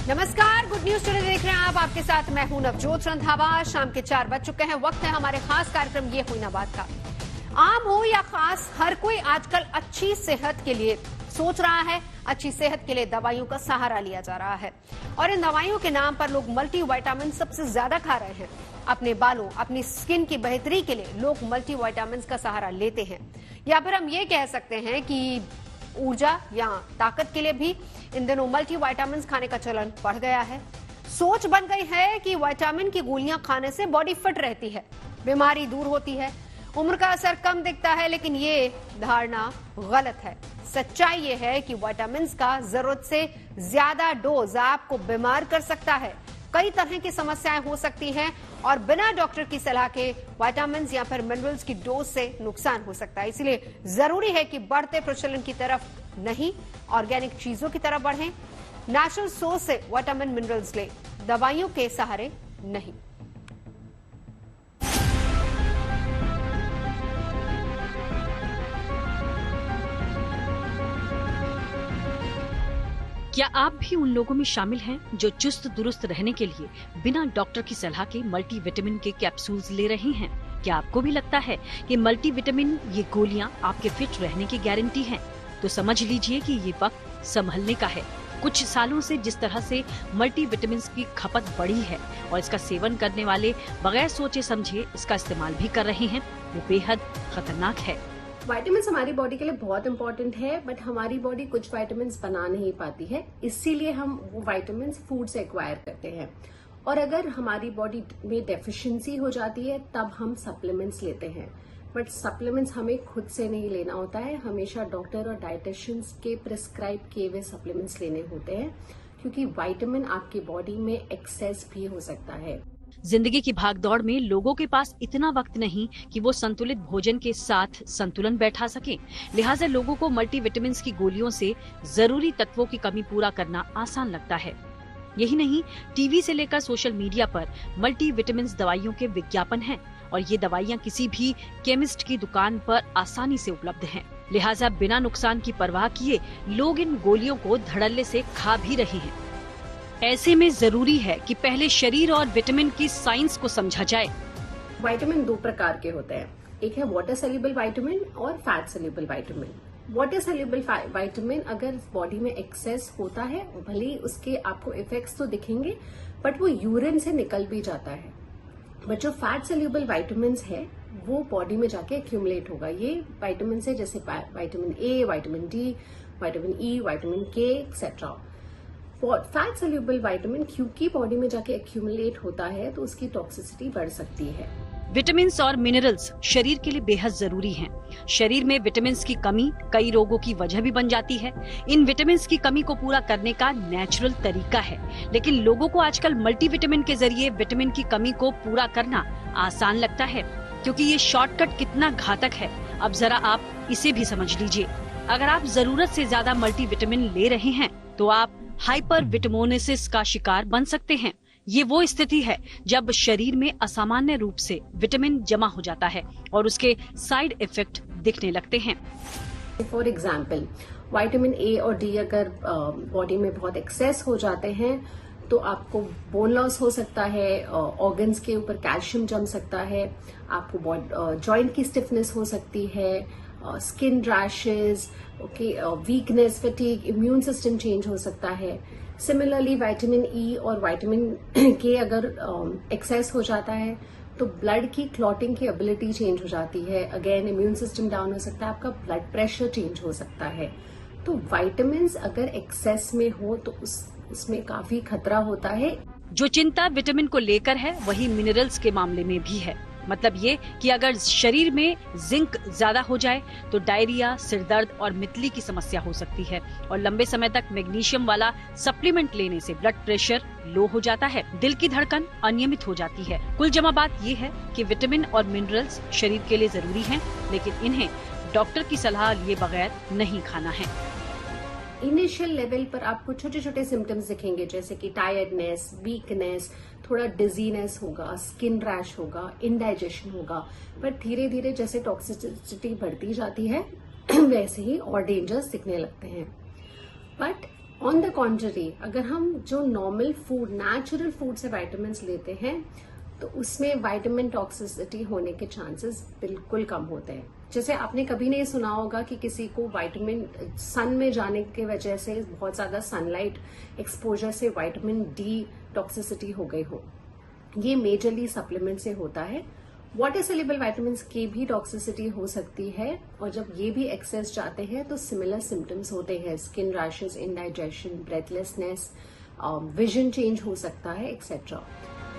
नमस्कार, good news today देख रहे हैं आप। आपके साथ मैं हूं नवजोत रंधावा। शाम के 4 बज चुके हैं। वक्त है हमारे खास कार्यक्रम ये हुई ना बात का। आम हो या खास, हर कोई आजकल अच्छी सेहत के लिए सोच रहा है। अच्छी सेहत के लिए दवाइयों का सहारा लिया जा रहा है और इन दवाइयों के नाम पर लोग मल्टीविटामिन सबसे ज्यादा खा रहे हैं। अपने बालों, अपनी स्किन की बेहतरी के लिए लोग मल्टीविटामिन का सहारा लेते हैं, या फिर हम ये कह सकते हैं कि ऊर्जा या ताकत के लिए भी इन दिनों मल्टीविटामिन खाने का चलन बढ़ गया है। सोच बन गई है कि विटामिन की गोलियां खाने से बॉडी फिट रहती है, बीमारी दूर होती है, उम्र का असर कम दिखता है। लेकिन ये धारणा गलत है। सच्चाई ये है कि विटामिन का जरूरत से ज्यादा डोज आपको बीमार कर सकता है। कई तरह की समस्याएं हो सकती हैं और बिना डॉक्टर की सलाह के विटामिन या फिर मिनरल्स की डोज से नुकसान हो सकता है। इसलिए जरूरी है कि बढ़ते प्रचलन की तरफ नहीं, ऑर्गेनिक चीजों की तरफ बढ़ें। नेचुरल सोर्स से विटामिन मिनरल्स ले, दवाइयों के सहारे नहीं। क्या आप भी उन लोगों में शामिल हैं जो चुस्त दुरुस्त रहने के लिए बिना डॉक्टर की सलाह के मल्टीविटामिन के कैप्सूल्स ले रहे हैं? क्या आपको भी लगता है कि मल्टीविटामिन ये गोलियां आपके फिट रहने की गारंटी हैं? तो समझ लीजिए कि ये वक्त संभलने का है। कुछ सालों से जिस तरह से मल्टीविटामिन की खपत बढ़ी है और इसका सेवन करने वाले बगैर सोचे समझे इसका इस्तेमाल भी कर रहे हैं, वो बेहद खतरनाक है। विटामिन हमारी बॉडी के लिए बहुत इंपॉर्टेंट है, बट हमारी बॉडी कुछ विटामिन बना नहीं पाती है, इसीलिए हम वो विटामिन फूड से एक्वायर करते हैं। और अगर हमारी बॉडी में डेफिशिएंसी हो जाती है तब हम सप्लीमेंट्स लेते हैं, बट सप्लीमेंट्स हमें खुद से नहीं लेना होता है। हमेशा डॉक्टर और डाइटिशियंस के प्रिस्क्राइब किए हुए सप्लीमेंट्स लेने होते हैं, क्योंकि विटामिन आपकी बॉडी में एक्सेस भी हो सकता है। जिंदगी की भागदौड़ में लोगों के पास इतना वक्त नहीं कि वो संतुलित भोजन के साथ संतुलन बैठा सके। लिहाजा लोगों को मल्टीविटामिन की गोलियों से जरूरी तत्वों की कमी पूरा करना आसान लगता है। यही नहीं, टीवी से लेकर सोशल मीडिया पर मल्टीविटामिन दवाइयों के विज्ञापन हैं और ये दवाइयाँ किसी भी केमिस्ट की दुकान पर आसानी से उपलब्ध हैं। लिहाजा बिना नुकसान की परवाह किए लोग इन गोलियों को धड़ल्ले से खा भी रहे हैं। ऐसे में जरूरी है कि पहले शरीर और विटामिन की साइंस को समझा जाए। विटामिन दो प्रकार के होते हैं, एक है वाटर सोल्यूबल विटामिन और fat soluble vitamin. Water soluble vitamin अगर बॉडी में एक्सेस होता है, भले ही उसके आपको इफेक्ट्स तो दिखेंगे, बट वो यूरिन से निकल भी जाता है। बट जो फैट सोल्यूबल विटामिन है वो बॉडी में जाके एक्यूमुलेट होगा। ये विटामिन है जैसे vitamin A, vitamin D, vitamin E, vitamin के एक्सेट्रा। फैट सोल्यूबल विटामिन क्योंकि बॉडी में जाके एक्यूमुलेट होता है तो उसकी टॉक्सिसिटी बढ़ सकती है। विटामिन और मिनरल्स शरीर के लिए बेहद जरूरी हैं। शरीर में विटामिन की कमी कई रोगों की वजह भी बन जाती है। इन विटामिन की कमी को पूरा करने का नेचुरल तरीका है, लेकिन लोगों को आजकल मल्टीविटामिन के जरिए विटामिन की कमी को पूरा करना आसान लगता है, क्योंकि ये शॉर्टकट कितना घातक है अब जरा आप इसे भी समझ लीजिए। अगर आप जरूरत से ज्यादा मल्टीविटामिन ले रहे हैं तो आप हाइपर विटामिनोसिस का शिकार बन सकते हैं। ये वो स्थिति है जब शरीर में असामान्य रूप से विटामिन जमा हो जाता है और उसके साइड इफेक्ट दिखने लगते हैं। फॉर एग्जाम्पल, विटामिन ए और डी अगर बॉडी में बहुत एक्सेस हो जाते हैं तो आपको बोन लॉस हो सकता है, ऑर्गन्स के ऊपर कैल्शियम जम सकता है, आपको जॉइंट की स्टिफनेस हो सकती है, skin rashes, weakness, fatigue, immune system change हो सकता है। सिमिलरली विटामिन ई और विटामिन के अगर एक्सेस हो जाता है तो ब्लड की क्लॉटिंग की एबिलिटी चेंज हो जाती है। अगेन इम्यून सिस्टम डाउन हो सकता है, आपका ब्लड प्रेशर चेंज हो सकता है। तो विटामिन अगर एक्सेस में हो तो उसमें काफी खतरा होता है। जो चिंता विटामिन को लेकर है वही मिनरल्स के मामले में भी है। मतलब ये कि अगर शरीर में जिंक ज्यादा हो जाए तो डायरिया, सिरदर्द और मितली की समस्या हो सकती है और लंबे समय तक मैग्नीशियम वाला सप्लीमेंट लेने से ब्लड प्रेशर लो हो जाता है, दिल की धड़कन अनियमित हो जाती है। कुल जमा बात ये है कि विटामिन और मिनरल्स शरीर के लिए जरूरी हैं, लेकिन इन्हें डॉक्टर की सलाह लिए बगैर नहीं खाना है। इनिशियल लेवल पर आपको छोटे छोटे सिम्टम्स दिखेंगे, जैसे कि टायर्डनेस, वीकनेस, थोड़ा डिजीनेस होगा, स्किन रैश होगा, इंडाइजेशन होगा, पर धीरे धीरे जैसे टॉक्सिसिटी बढ़ती जाती है वैसे ही और डेंजर्स दिखने लगते हैं। बट ऑन द कॉन्ट्ररी, अगर हम जो नॉर्मल फूड, नेचुरल फूड से विटामिन लेते हैं तो उसमें विटामिन टॉक्सिसिटी होने के चांसेस बिल्कुल कम होते हैं। जैसे आपने कभी नहीं सुना होगा कि किसी को विटामिन सन में जाने की वजह से, बहुत ज्यादा सनलाइट एक्सपोजर से विटामिन डी टॉक्सिसिटी हो गई हो। ये मेजरली सप्लीमेंट से होता है। वाटर सोल्यूबल विटामिन की भी टॉक्सिसिटी हो सकती है, और जब ये भी एक्सेस जाते हैं तो सिमिलर सिम्टम्स होते हैं, skin rashes, indigestion, breathlessness, vision change हो सकता है, एक्सेट्रा।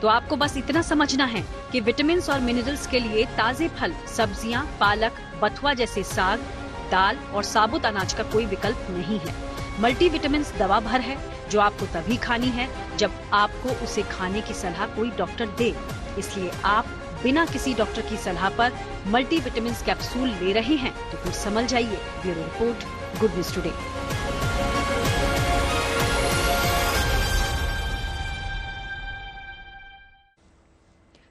तो आपको बस इतना समझना है कि विटामिन और मिनरल्स के लिए ताजे फल, सब्जियां, पालक, बथुआ जैसे साग, दाल और साबुत अनाज का कोई विकल्प नहीं है। मल्टीविटामिन दवा भर है जो आपको तभी खानी है जब आपको उसे खाने की सलाह कोई डॉक्टर दे। इसलिए आप बिना किसी डॉक्टर की सलाह पर मल्टीविटामिन कैप्सूल ले रहे हैं तो फिर समझ जाइए। Bureau report, good news today.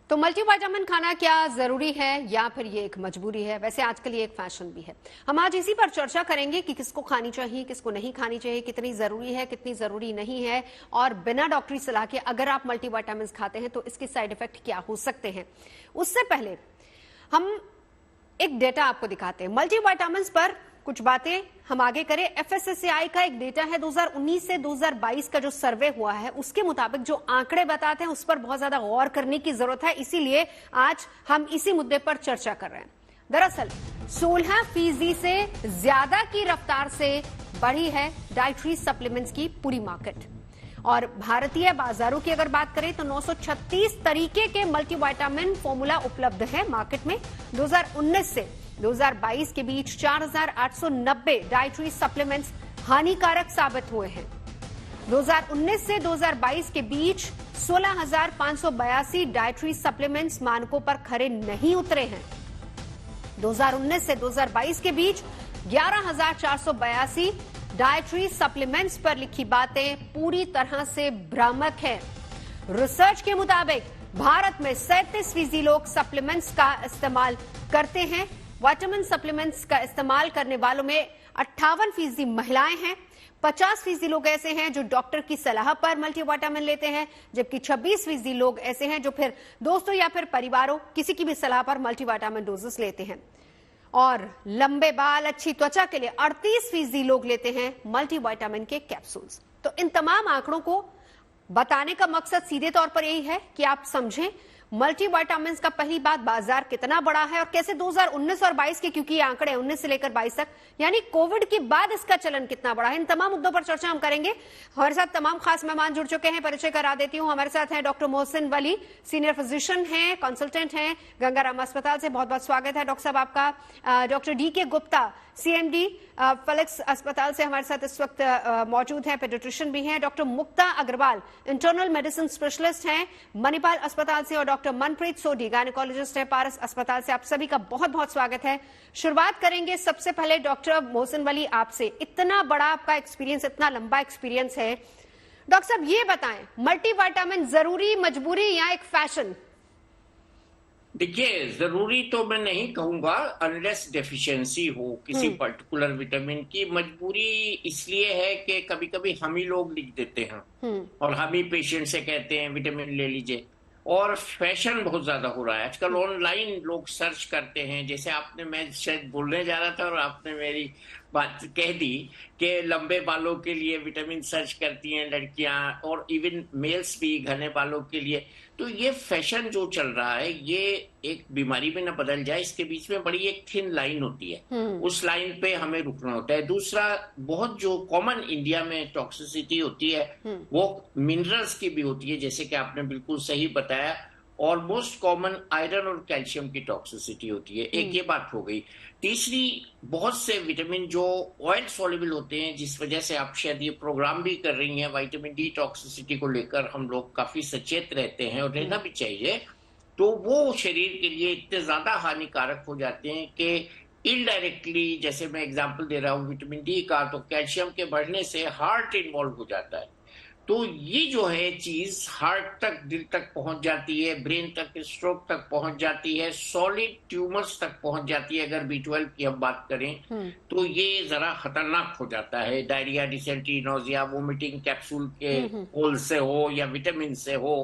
तो मल्टीविटामिन खाना क्या जरूरी है या फिर ये एक मजबूरी है? वैसे आजकल ये एक फैशन भी है। हम आज इसी पर चर्चा करेंगे कि किसको खानी चाहिए, किसको नहीं खानी चाहिए, कितनी जरूरी है, कितनी जरूरी नहीं है, और बिना डॉक्टरी सलाह के अगर आप मल्टीविटामिन खाते हैं तो इसके साइड इफेक्ट क्या हो सकते हैं। उससे पहले हम एक डेटा आपको दिखाते हैं मल्टीविटामिन पर। कुछ बातें हम आगे करें। एफएसएसएआई का एक डेटा है 2019 से 2022 का जो सर्वे हुआ है, उसके मुताबिक जो आंकड़े बताते हैं उस पर बहुत ज्यादा गौर करने की जरूरत है। इसीलिए आज हम इसी मुद्दे पर चर्चा कर रहे हैं। दरअसल 16% से ज्यादा की रफ्तार से बढ़ी है डाइटरी सप्लीमेंट्स की पूरी मार्केट। और भारतीय बाजारों की अगर बात करें तो 936 तरीके के मल्टीविटामिन फॉर्मूला उपलब्ध है मार्केट में। 2019 से 2022 के बीच 4,890 डाइटरी सप्लीमेंट्स हानिकारक साबित हुए हैं। 2019 से 2022 के बीच 16,582 डाइटरी सप्लीमेंट्स मानकों पर खरे नहीं उतरे हैं। 2019 से 2022 के बीच 11,482 डाइटरी सप्लीमेंट्स पर लिखी बातें पूरी तरह से भ्रामक है। रिसर्च के मुताबिक भारत में 37% लोग सप्लीमेंट्स का इस्तेमाल करते हैं। विटामिन सप्लीमेंट्स का इस्तेमाल करने वालों में 58% महिलाएं हैं। 50% लोग ऐसे हैं जो डॉक्टर की सलाह पर मल्टीविटामिन लेते हैं, जबकि 26% लोग ऐसे हैं जो फिर दोस्तों या फिर परिवारों किसी की भी सलाह पर मल्टीविटामिन डोजेस लेते हैं। और लंबे बाल, अच्छी त्वचा के लिए 38% लोग लेते हैं मल्टीविटामिन के कैप्सूल्स। तो इन तमाम आंकड़ों को बताने का मकसद सीधे तौर पर यही है कि आप समझें मल्टीविटामिन का पहली बात बाजार कितना बड़ा है और कैसे 2019 और 22 के, क्योंकि ये आंकड़े 19 से लेकर 22 तक, यानी कोविड के बाद इसका चलन कितना बड़ा है। इन तमाम मुद्दों पर चर्चा हम करेंगे। हमारे साथ तमाम खास मेहमान जुड़ चुके हैं, परिचय करा देती हूं। हमारे साथ हैं doctor Mohsin Wali, senior physician हैं, कंसल्टेंट हैं गंगाराम अस्पताल से। बहुत बहुत स्वागत है डॉक्टर साहब आपका। Doctor DK Gupta, CMD Felix अस्पताल से हमारे साथ इस वक्त मौजूद हैं, पेडिट्रिशियन भी हैं। डॉक्टर मुक्ता अग्रवाल, इंटरनल मेडिसिन स्पेशलिस्ट हैं, मणिपाल अस्पताल से। और डॉक्टर मनप्रीत सोडी, गायनेकोलॉजिस्ट है, पारस अस्पताल से। आप सभी का बहुत बहुत स्वागत है। शुरुआत करेंगे सबसे पहले डॉक्टर मोहसिन वली आपसे। इतना बड़ा आपका एक्सपीरियंस, इतना लंबा एक्सपीरियंस है, डॉक्टर साहब ये बताएं, मल्टीविटामिन जरूरी, मजबूरी या एक फैशन? देखिए, जरूरी तो मैं नहीं कहूंगा अनलेस डेफिशिएंसी हो किसी पर्टिकुलर विटामिन की। मजबूरी इसलिए है कि कभी कभी हम ही लोग लिख देते हैं और हम ही पेशेंट से कहते हैं विटामिन ले लीजिए। और फैशन बहुत ज्यादा हो रहा है आजकल, ऑनलाइन लोग सर्च करते हैं। जैसे आपने, मैं शायद बोलने जा रहा था और आपने मेरी बात कह दी कि लंबे बालों के लिए विटामिन सर्च करती हैं लड़कियां, और इवन मेल्स भी घने बालों के लिए। तो ये फैशन जो चल रहा है, ये एक बीमारी में ना बदल जाए, इसके बीच में बड़ी एक थिन लाइन होती है, उस लाइन पे हमें रुकना होता है। दूसरा, बहुत जो कॉमन इंडिया में टॉक्सिसिटी होती है वो मिनरल्स की भी होती है, जैसे कि आपने बिल्कुल सही बताया। और मोस्ट कॉमन आयरन और कैल्शियम की टॉक्सिसिटी होती है। एक ये बात हो गई। तीसरी, बहुत से विटामिन जो ऑयल सॉल्युबल होते हैं, जिस वजह से आप शायद ये प्रोग्राम भी कर रही हैं, विटामिन डी टॉक्सिसिटी को लेकर हम लोग काफी सचेत रहते हैं और रहना भी चाहिए। तो वो शरीर के लिए इतने ज्यादा हानिकारक हो जाते हैं कि इनडायरेक्टली, जैसे मैं एग्जांपल दे रहा हूँ विटामिन डी का, तो कैल्शियम के बढ़ने से हार्ट इन्वॉल्व हो जाता है। तो ये जो है चीज हार्ट तक, दिल तक पहुंच जाती है, ब्रेन तक, स्ट्रोक तक पहुंच जाती है, सॉलिड ट्यूमर्स तक पहुंच जाती है। अगर B12 की हम बात करें तो ये जरा खतरनाक हो जाता है। Diarrhoea, dysentery, nausea, vomiting capsule के होल से हो या विटामिन से हो,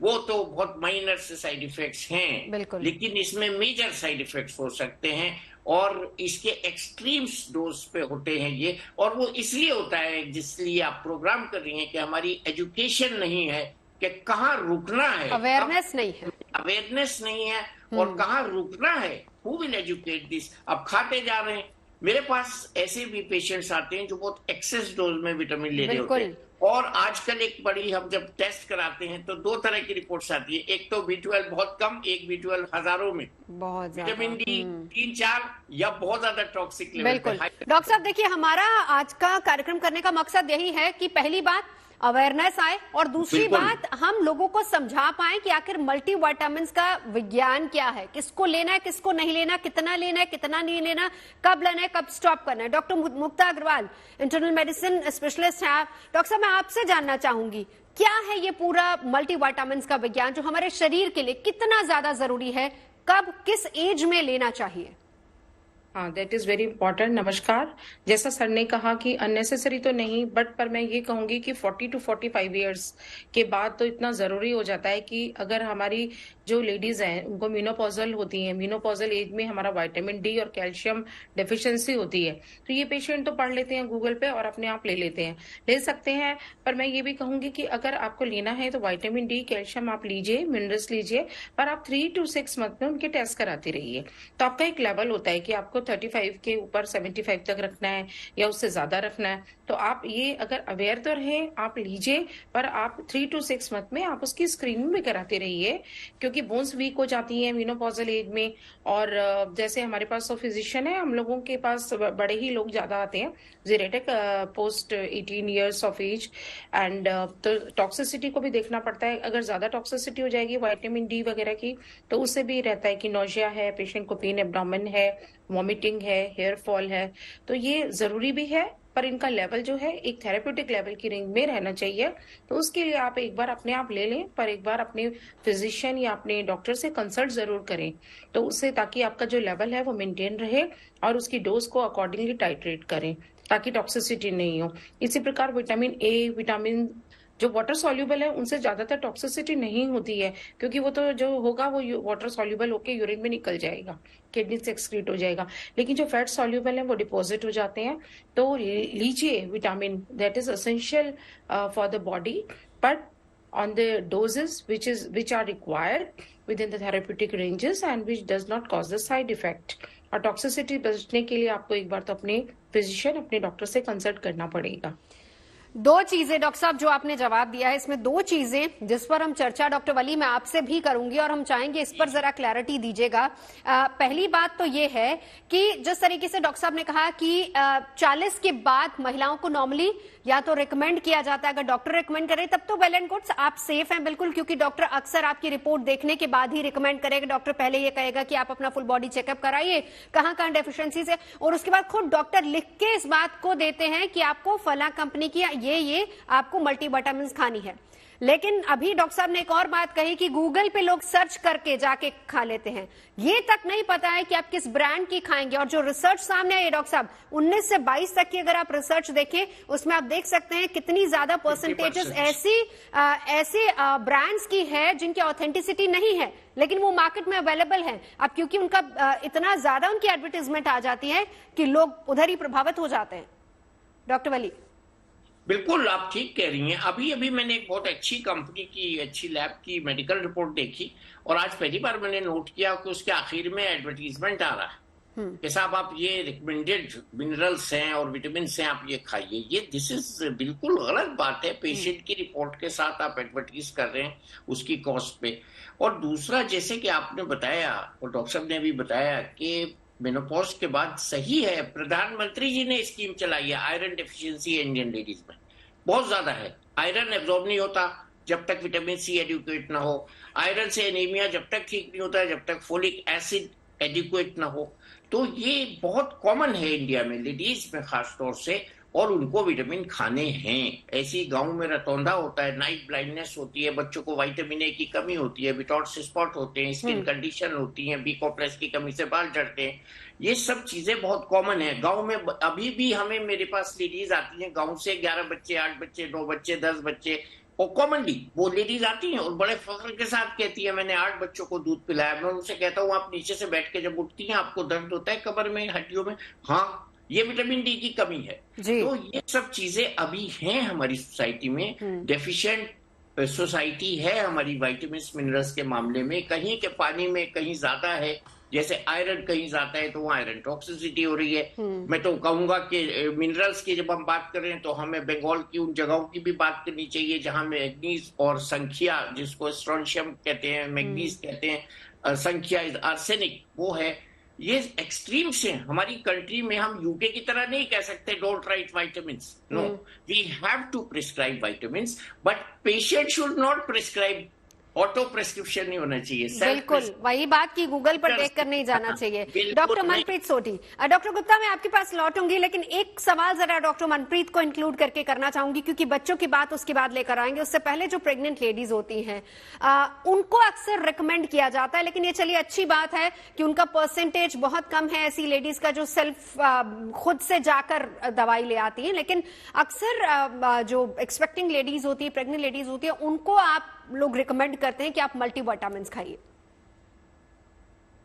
वो तो बहुत माइनर से साइड इफेक्ट्स हैं, लेकिन इसमें मेजर साइड इफेक्ट्स हो सकते हैं और इसके एक्सट्रीम्स डोज पे होते हैं ये। और वो इसलिए होता है जिसलिए आप प्रोग्राम कर रही हैं कि हमारी एजुकेशन नहीं है कि कहाँ रुकना है, अवेयरनेस नहीं है, अवेयरनेस नहीं है और कहाँ रुकना है। Who will educate this? अब खाते जा रहे हैं। मेरे पास ऐसे भी पेशेंट्स आते हैं जो बहुत एक्सेस डोज में विटामिन ले रहे होते हैं, और आजकल एक बड़ी, हम जब टेस्ट कराते हैं तो दो तरह की रिपोर्ट्स आती है। एक तो B12 बहुत कम, एक B12 हजारों में, बहुत विटामिन डी 3-4 या बहुत ज्यादा टॉक्सिक लेवल। बिल्कुल डॉक्टर साहब, देखिए हमारा आज का कार्यक्रम करने का मकसद यही है कि पहली बात अवेयरनेस आए और दूसरी बात हम लोगों को समझा पाए कि आखिर मल्टीविटामिन्स का विज्ञान क्या है, किसको लेना है, किसको नहीं लेना, कितना लेना है, कितना नहीं लेना, कब लेना है, कब स्टॉप करना है। डॉक्टर मुक्ता अग्रवाल, इंटरनल मेडिसिन स्पेशलिस्ट हैं। डॉक्टर साहब, मैं आपसे जानना चाहूंगी, क्या है ये पूरा मल्टीविटामिन्स का विज्ञान जो हमारे शरीर के लिए कितना ज्यादा जरूरी है, कब किस एज में लेना चाहिए? हाँ, दैट इज वेरी इंपॉर्टेंट। नमस्कार। जैसा सर ने कहा कि अननेसेसरी तो नहीं, बट पर मैं ये कहूंगी कि 40 to 45 ईयर्स के बाद तो इतना जरूरी हो जाता है कि अगर हमारी जो लेडीज हैं उनको मीनोपॉजल होती है, मीनोपॉजल एज में हमारा विटामिन डी और कैल्शियम डेफिशिएंसी होती है, तो ये पेशेंट तो पढ़ लेते हैं गूगल पे और अपने आप ले लेते हैं, ले सकते हैं। पर मैं ये भी कहूंगी कि अगर आपको लेना है तो विटामिन डी, कैल्शियम आप लीजिए, मिनरल्स लीजिए, पर आप 3 to 6 मंथ में उनके टेस्ट कराते रहिए। तो आपका एक लेवल होता है कि आपको 35 के ऊपर 75 तक रखना है या उससे ज्यादा रखना है। तो आप ये अगर अवेयर तो रहे, आप लीजिए, पर आप 3 to 6 मंथ में आप उसकी स्क्रीनिंग भी कराते रहिए, क्योंकि बोन्स वीक हो जाती हैं मीनोपॉजल एज में। और जैसे हमारे पास तो फिजिशियन है, हम लोगों के पास बड़े ही लोग ज्यादा आते हैं, geriatric post 18 years of age. And तो टॉक्सिसिटी को भी देखना पड़ता है। अगर ज्यादा टॉक्सिसिटी हो जाएगी विटामिन डी वगैरह की, तो उससे भी रहता है कि नोजिया है, पेशेंट को पेन एब्डोमेन है, वॉमिटिंग है, हेयर फॉल है। तो ये जरूरी भी है, पर इनका लेवल जो है एक थेरेप्यूटिक लेवल की रेंज में रहना चाहिए। तो उसके लिए आप एक बार अपने आप ले लें, पर एक बार अपने फिजिशियन या अपने डॉक्टर से कंसल्ट जरूर करें, तो उससे ताकि आपका जो लेवल है वो मेंटेन रहे और उसकी डोज को अकॉर्डिंगली टाइट्रेट करें ताकि टॉक्सिसिटी नहीं हो। इसी प्रकार विटामिन ए, विटामिन जो वाटर सॉल्यूबल है उनसे ज्यादातर टॉक्सिसिटी नहीं होती है, क्योंकि वो तो जो होगा वो वाटर सॉल्यूबल होके यूरिन में निकल जाएगा, किडनी से एक्सक्रीट हो जाएगा। लेकिन जो फैट सॉल्यूबल है वो डिपॉजिट हो जाते हैं। तो लीजिए vitamin, that is essential for the body, but on the doses which are required within the therapeutic ranges and which does not cause the side effect। और टॉक्सिसिटी बचने के लिए आपको एक बार तो अपने फिजिशियन, अपने डॉक्टर से कंसल्ट करना पड़ेगा। दो चीजें डॉक्टर साहब जो आपने जवाब दिया है, इसमें दो चीजें जिस पर हम चर्चा डॉक्टर वली मैं आपसे भी करूंगी और हम चाहेंगे इस पर जरा क्लैरिटी दीजिएगा। पहली बात तो ये है कि जिस तरीके से डॉक्टर साहब ने कहा कि 40 के बाद महिलाओं को नॉर्मली या तो रिकमेंड किया जाता है, अगर डॉक्टर रिकमेंड करे तब तो वेल एंड गुड, आप सेफ हैं बिल्कुल, क्योंकि डॉक्टर अक्सर आपकी रिपोर्ट देखने के बाद ही रिकमेंड करेगा। डॉक्टर पहले ये कहेगा कि आप अपना फुल बॉडी चेकअप कराइए, कहां कहां डेफिशिएंसीज है, और उसके बाद खुद डॉक्टर लिख के इस बात को देते हैं कि आपको फला कंपनी की ये आपको मल्टीविटामिन्स खानी है। लेकिन अभी डॉक्टर साहब ने एक और बात कही कि गूगल पे लोग सर्च करके जाके खा लेते हैं, ये तक नहीं पता है कि आप किस ब्रांड की खाएंगे। और जो रिसर्च सामने आई है डॉक्टर साहब, 19 से 22 तक की अगर आप रिसर्च देखें, उसमें आप देख सकते हैं कितनी ज्यादा परसेंटेजेस ऐसी ब्रांड्स की है जिनकी ऑथेंटिसिटी नहीं है, लेकिन वो मार्केट में अवेलेबल है। अब क्योंकि उनका इतना ज्यादा उनकी एडवर्टाइजमेंट आ जाती है कि लोग उधर ही प्रभावित हो जाते हैं। डॉक्टर वली, बिल्कुल आप ठीक कह रही हैं। अभी अभी मैंने एक बहुत अच्छी कंपनी की, अच्छी लैब की मेडिकल रिपोर्ट देखी, और आज पहली बार मैंने नोट किया कि उसके आखिर में एडवर्टीजमेंट आ रहा है कि साहब आप ये रिकमेंडेड मिनरल्स हैं और विटामिन हैं, आप ये खाइए। ये दिस इज बिल्कुल गलत बात है। पेशेंट की रिपोर्ट के साथ आप एडवर्टीज कर रहे हैं उसकी कॉस्ट पे। और दूसरा, जैसे कि आपने बताया और डॉक्टर साहब ने भी बताया कि मेनोपॉज के बाद सही है, प्रधानमंत्री जी ने स्कीम चलाई है आयरन डेफिशिएंसी इंडियन लेडीज में बहुत ज्यादा है। आयरन एब्जॉर्ब नहीं होता जब तक विटामिन सी एडिक्वेट ना हो, आयरन से एनीमिया जब तक ठीक नहीं होता जब तक फोलिक एसिड एडिक्वेट ना हो। तो ये बहुत कॉमन है इंडिया में, लेडीज में खास तौर से, और उनको विटामिन खाने हैं। ऐसी गांव में रतौंधा होता है, नाइट ब्लाइंडनेस होती है, बच्चों को विटामिन ए की कमी होती है, विटॉट्स स्पॉट होते हैं, स्किन कंडीशन होती है, बी कॉम्प्लेक्स की कमी से बाल झड़ते हैं। ये सब चीजें बहुत कॉमन है गांव में। अभी भी हमें, मेरे पास लेडीज आती हैं गांव से, 11 बच्चे, 8 बच्चे, 9 बच्चे, 10 बच्चे, और कॉमनली वो लेडीज आती हैं और बड़े फख्र के साथ कहती है मैंने 8 बच्चों को दूध पिलाया। मैं उनसे कहता हूँ आप नीचे से बैठ के जब उठती हैं आपको दर्द होता है कमर में, हड्डियों में? हाँ, ये विटामिन डी की कमी है। तो ये सब चीजें अभी हैं हमारी सोसाइटी में। डेफिशिएंट सोसाइटी है हमारी विटामिन मिनरल्स के मामले में। कहीं के पानी में कहीं ज्यादा है, जैसे आयरन कहीं ज्यादा है तो वो आयरन टॉक्सिसिटी हो रही है। मैं तो कहूंगा कि मिनरल्स की जब हम बात कर रहे हैं तो हमें बंगाल की उन जगहों की भी बात करनी चाहिए जहां मैग्नीज और संख्या, जिसको स्ट्रोंशियम कहते हैं, मैग्नीज कहते हैं, संख्या इज आर्सेनिक, वो है। ये एक्सट्रीम्स हैं हमारी कंट्री में। हम यूके की तरह नहीं कह सकते don't write vitamin, no, we have to prescribe vitamin, but patient should not prescribe. Auto prescription नहीं होना चाहिए। बिल्कुल वही बात की गूगल पर देखकर नहीं जाना चाहिए। डॉक्टर मनप्रीत सोढी, डॉक्टर गुप्ता मैं आपके पास लौटूंगी, लेकिन एक सवाल जरा डॉक्टर मनप्रीत को इंक्लूड करके करना चाहूंगी, क्योंकि बच्चों की बात उसके बाद लेकर आएंगे। उससे पहले जो प्रेग्नेंट लेडीज होती हैं उनको अक्सर रिकमेंड किया जाता है, लेकिन ये चलिए अच्छी बात है कि उनका परसेंटेज बहुत कम है ऐसी लेडीज का जो सेल्फ खुद से जाकर दवाई ले आती है। लेकिन अक्सर जो एक्सपेक्टिंग लेडीज होती है, प्रेग्नेंट लेडीज होती है, उनको आप लोग रिकमेंड करते हैं कि आप मल्टीविटामिन खाइए।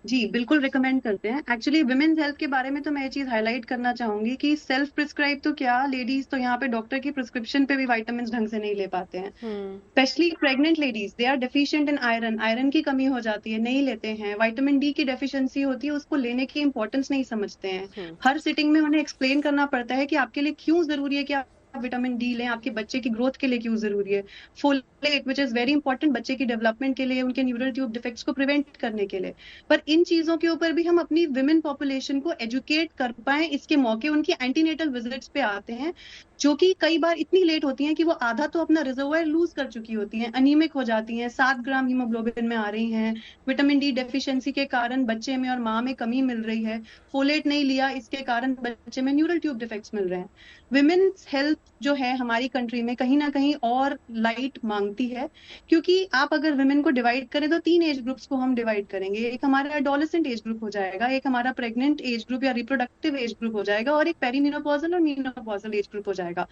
जी बिल्कुल रिकमेंड करते हैं। एक्चुअली विमेन्स हेल्थ के बारे में तो मैं ये चीज हाईलाइट करना चाहूंगी कि सेल्फ प्रिस्क्राइब तो क्या, लेडीज तो यहाँ पे डॉक्टर की प्रिस्क्रिप्शन पे भी विटामिन ढंग से नहीं ले पाते हैं। Specially pregnant ladies, they are deficient in iron, iron की कमी हो जाती है, नहीं लेते हैं। विटामिन डी की डेफिशिएंसी होती है, उसको लेने की इंपॉर्टेंस नहीं समझते हैं। हर सिटिंग में उन्हें एक्सप्लेन करना पड़ता है कि आपके लिए क्यों जरूरी है कि आप विटामिन डी लें, आपके बच्चे की ग्रोथ के लिए क्यों जरूरी है। Folate which is very important बच्चे की डेवलपमेंट के लिए, उनके न्यूरल ट्यूब डिफेक्ट्स को प्रिवेंट करने के लिए। पर इन चीजों के ऊपर भी हम अपनी विमेन पॉपुलेशन को एजुकेट कर पाए, इसके मौके उनकी एंटीनेटल विजिट्स पे आते हैं, जो कि कई बार इतनी लेट होती हैं कि वो आधा तो अपना रिजर्वायर लूज कर चुकी होती हैं, अनीमिक हो जाती हैं, 7 ग्राम हीमोग्लोबिन में आ रही हैं। विटामिन डी डेफिशिएंसी के कारण बच्चे में और माँ में कमी मिल रही है। फोलेट नहीं लिया, इसके कारण बच्चे में न्यूरल ट्यूब डिफेक्ट्स मिल रहे हैं। विमेन्स हेल्थ जो है हमारी कंट्री में कहीं ना कहीं और लाइट मांगती है, क्योंकि आप अगर विमेन को डिवाइड करें तो 3 एज ग्रुप्स को हम डिवाइड करेंगे। एक हमारा एडोलेसेंट एज ग्रुप हो जाएगा, एक हमारा प्रेग्नेंट एज ग्रुप या रिप्रोडक्टिव एज ग्रुप हो जाएगा, और एक पेरीमेनोपॉजल और मीनोपॉजल एज ग्रुप हो जाएगा।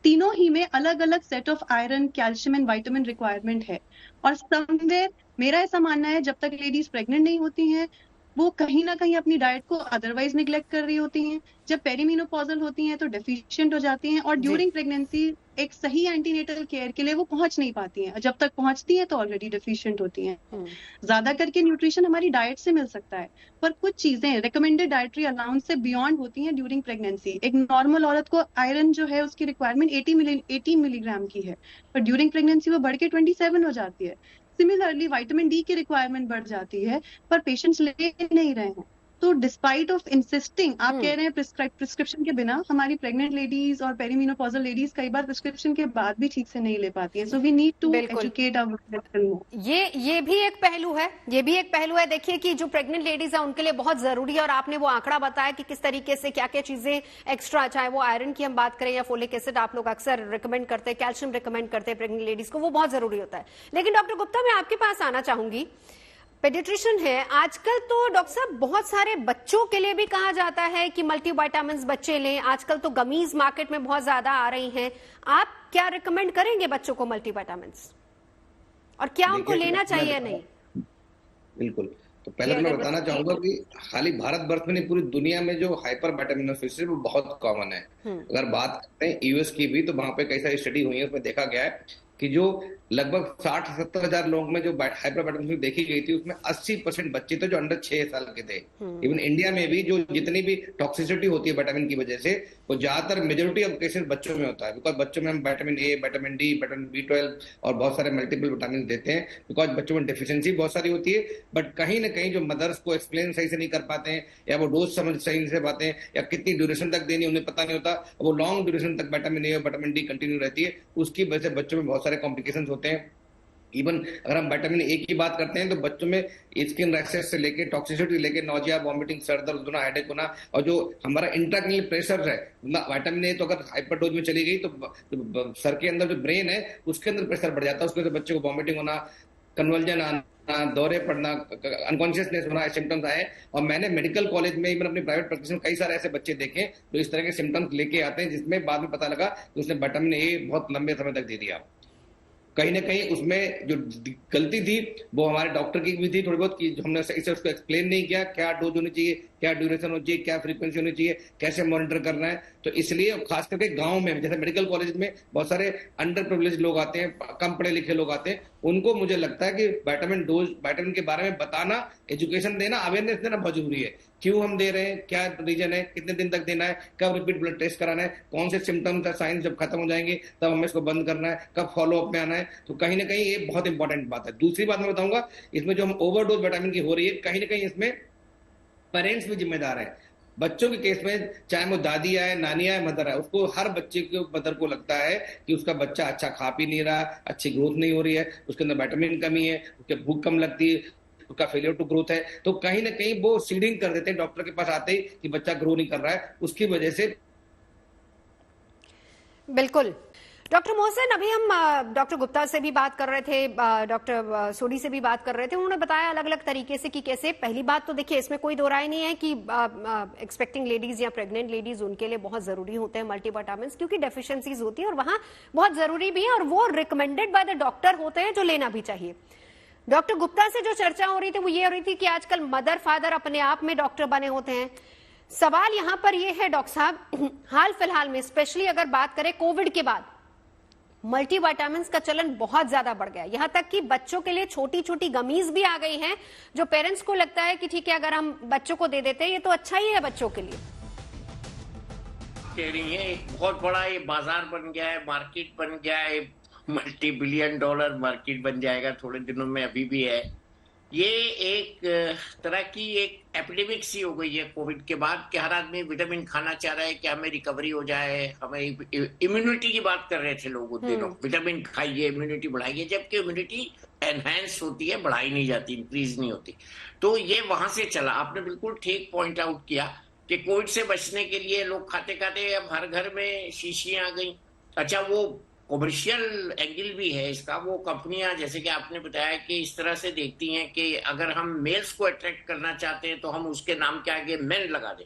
तीनों ही में अलग अलग set of iron, calcium and vitamin requirement है। और समवेयर मेरा ऐसा मानना है जब तक लेडीज प्रेग्नेंट नहीं होती हैं वो कहीं ना कहीं अपनी डाइट को अदरवाइज निग्लेक्ट कर रही होती हैं। जब पेरीमेनोपॉजल होती हैं तो डेफिशिएंट हो जाती हैं, और ड्यूरिंग प्रेगनेंसी एक सही एंटीनेटल केयर के लिए वो पहुंच नहीं पाती हैं। जब तक पहुंचती हैं तो ऑलरेडी डेफिशिएंट होती हैं। ज्यादा करके न्यूट्रिशन हमारी डाइट से मिल सकता है, पर कुछ चीजें रिकमेंडेड डाइटरी अलाउंस से बियॉन्ड होती हैं ड्यूरिंग प्रेगनेंसी। एक नॉर्मल औरत को आयरन जो है उसकी रिक्वायरमेंट 18 मिलीग्राम की है, पर ड्यूरिंग प्रेगनेंसी वो बढ़ के 27 हो जाती है। सिमिलरली विटामिन डी की रिक्वायरमेंट बढ़ जाती है, पर पेशेंट्स ले नहीं रहे हैं। तो डिस्पाइट ऑफ इंसिस्टिंग, आप कह रहे हैं प्रिस्क्रिप्शन के बिना, हमारी प्रेग्नेंट लेडीज और पेरीमेनोपॉजल लेडीज कई बार प्रिस्क्रिप्शन के बाद भी ठीक से नहीं ले पाती है। So we need to educate our. ये भी एक पहलू है, ये भी एक पहलू है। देखिए कि जो प्रेग्नेंट लेडीज है उनके लिए बहुत जरूरी है, और आपने वो आंकड़ा बताया कि किस तरीके से क्या क्या चीजें एक्स्ट्रा, चाहे वो आयरन की हम बात करें या फोलिक एसिड आप लोग अक्सर रिकमेंड करते हैं, कैल्शियम रिकमेंड करते हैं प्रेग्नेंट लेडीज को, वो बहुत जरूरी होता है। लेकिन डॉक्टर गुप्ता मैं आपके पास आना चाहूंगी, पेडिट्रिशियन है आजकल, तो डॉक्टर साहब बहुत सारे बच्चों के लिए भी कहा जाता है कि मल्टीविटामिन्स बच्चे लें। आजकल तो गमीज मार्केट में बहुत ज्यादा आ रही हैं। आप क्या रिकमेंड करेंगे बच्चों को मल्टीविटामिन्स, और क्या उनको लेना चाहिए या नहीं? बिल्कुल, तो पहले मैं बताना चाहूंगा कि खाली भारत वर्ष में नहीं पूरी दुनिया में जो हाइपर विटामिनोसिस वो बहुत कॉमन है। अगर बात करते हैं यूएस की भी, तो वहां पे कई सारी स्टडी हुई है, उसमें देखा गया है कि जो लगभग 60-70 हजार लोगों में जो हाइपर विटामिनोसिस देखी गई थी उसमें 80% बच्चे थे जो अंडर 6 साल के थे। इवन इंडिया में भी जो जितनी भी टॉक्सिसिटी होती है विटामिन की वजह से, वो ज्यादातर मेजोरिटी ऑफ केसेस बच्चों में होता है। बिकॉज बच्चों में हम vitamin A, vitamin D, vitamin B12 और बहुत सारे मल्टीपल विटामिन देते हैं, बिकॉज बच्चों में डेफिशिएंसी बहुत सारी होती है। बट कहीं ना कहीं जो मदर्स को एक्सप्लेन सही से नहीं कर पाते हैं, या वो डोज समझ सही से पाते हैं, या कितनी ड्यूरेशन तक देनी उन्हें पता नहीं होता, वो लॉन्ग ड्यूरेशन तक विटामिन ए और विटामिन डी कंटिन्यू रहती है, उसकी वजह से बच्चों में बहुत सारे कॉम्प्लिकेशंस होते हैं। इवन अगर हम विटामिन ए की बात करते हैं तो बच्चों में स्किन रैशेस से लेके टॉक्सिसिटी लेके नोजिया, वॉमिटिंग, सर दर्द होना, हेडेक होना, और जो हमारा इंट्राक्रैनियल प्रेशर है, विटामिन ए तो अगर हाइपर डोज में चली गई तो सर के अंदर जो ब्रेन है उसके अंदर प्रेशर बढ़ जाता है, उसके बच्चे को वॉमिटिंग होना, कन्वर्जन आना, दौरे पड़ना, अनकॉन्शियसनेस होना, सिम्टम्स आए। और मैंने मेडिकल कॉलेज में, इवन अपनी प्राइवेट प्रैक्टिस में कई सारे ऐसे बच्चे देखे जो इस तरह के सिम्टम्स लेके आते हैं, जिसमें बाद में पता लगा कि उसने विटामिन ए बहुत लंबे समय तक दे दिया। कहीं ना कहीं उसमें जो गलती थी वो हमारे डॉक्टर की भी थी थोड़ी बहुत, कि हमने सही से उसको एक्सप्लेन नहीं किया, क्या डोज होनी चाहिए, क्या ड्यूरेशन होनी चाहिए, क्या फ्रीक्वेंसी होनी चाहिए, कैसे मॉनिटर करना है। तो इसलिए खास करके गांव में, जैसे मेडिकल कॉलेज में बहुत सारे अंडर प्रिविलेज लोग आते हैं, कम पढ़े लिखे लोग आते हैं, उनको मुझे लगता है कि विटामिन के बारे में बताना, एजुकेशन देना, अवेयरनेस देना बहुत जरूरी है। क्यों हम दे रहे हैं, क्या रीजन है, कितने दिन तक देना है, कब रिपीट ब्लड टेस्ट कराना है, कौन से सिम्टम्स या साइंस जब खत्म हो जाएंगे तब हमें इसको बंद करना है, कब फॉलो अप में आना है। तो कहीं ना कहीं ये बहुत इंपॉर्टेंट बात है। दूसरी बात मैं बताऊंगा, इसमें जो हम ओवरडोज विटामिन की हो रही है, कहीं ना कहीं इसमें पेरेंट्स भी जिम्मेदार है। बच्चों के केस में चाहे वो दादी आए, नानी आए, मदर आए, उसको हर बच्चे के मदर को लगता है कि उसका बच्चा अच्छा खा पी नहीं रहा, अच्छी ग्रोथ नहीं हो रही है, उसके अंदर विटामिन कमी है, उसके भूख कम लगती है, उसका फेलियर टू ग्रोथ है। तो कहीं ना कहीं वो सीडिंग कर देते हैं डॉक्टर के पास आते ही कि बच्चा ग्रो नहीं कर रहा है, उसकी वजह से। बिल्कुल डॉक्टर मोहसिन, अभी हम डॉक्टर गुप्ता से भी बात कर रहे थे, डॉक्टर सोडी से भी बात कर रहे थे, उन्होंने बताया अलग अलग तरीके से कि कैसे। पहली बात तो देखिए, इसमें कोई दो राय नहीं है कि एक्सपेक्टिंग लेडीज या प्रेग्नेंट लेडीज, उनके लिए बहुत जरूरी होते हैं मल्टीविटामिन्स, क्योंकि डेफिशिएंसीज होती है और वहां बहुत जरूरी भी है, और वो रिकमेंडेड बाय द डॉक्टर होते हैं, जो लेना भी चाहिए। डॉक्टर गुप्ता से जो चर्चा हो रही थी वो ये हो रही थी कि आजकल मदर फादर अपने आप में डॉक्टर बने होते हैं। सवाल यहां पर यह है डॉक्टर साहब, हाल फिलहाल में स्पेशली अगर बात करें कोविड के बाद, मल्टीविटामिन्स का चलन बहुत ज्यादा बढ़ गया, यहां तक कि बच्चों के लिए छोटी छोटी गमीज भी आ गई हैं, जो पेरेंट्स को लगता है कि ठीक है अगर हम बच्चों को दे देते हैं ये तो अच्छा ही है बच्चों के लिए। कह रही है एक बहुत बड़ा ये बाजार बन गया है, मार्केट बन गया है, मल्टी बिलियन डॉलर मार्केट बन जाएगा थोड़े दिनों में, अभी भी है। ये एक तरह की एक एपिडेमिक सी हो गई है कोविड के बाद, कि हर आदमी विटामिन खाना चाह रहा है कि हमें रिकवरी हो जाए, हमें इम्यूनिटी की बात कर रहे थे लोग उन दिनों, विटामिन खाइए इम्यूनिटी बढ़ाइए, जबकि इम्यूनिटी एनहांस होती है, बढ़ाई नहीं जाती, इंक्रीज नहीं होती। तो ये वहां से चला। आपने बिल्कुल ठीक पॉइंट आउट किया कि कोविड से बचने के लिए लोग खाते खाते अब हर घर में शीशियां आ गई। अच्छा, वो कॉमर्शियल एंगल भी है इसका। वो कंपनियां, जैसे कि आपने बताया, कि इस तरह से देखती हैं कि अगर हम मेल्स को अट्रैक्ट करना चाहते हैं तो हम उसके नाम के आगे मेन लगा दें,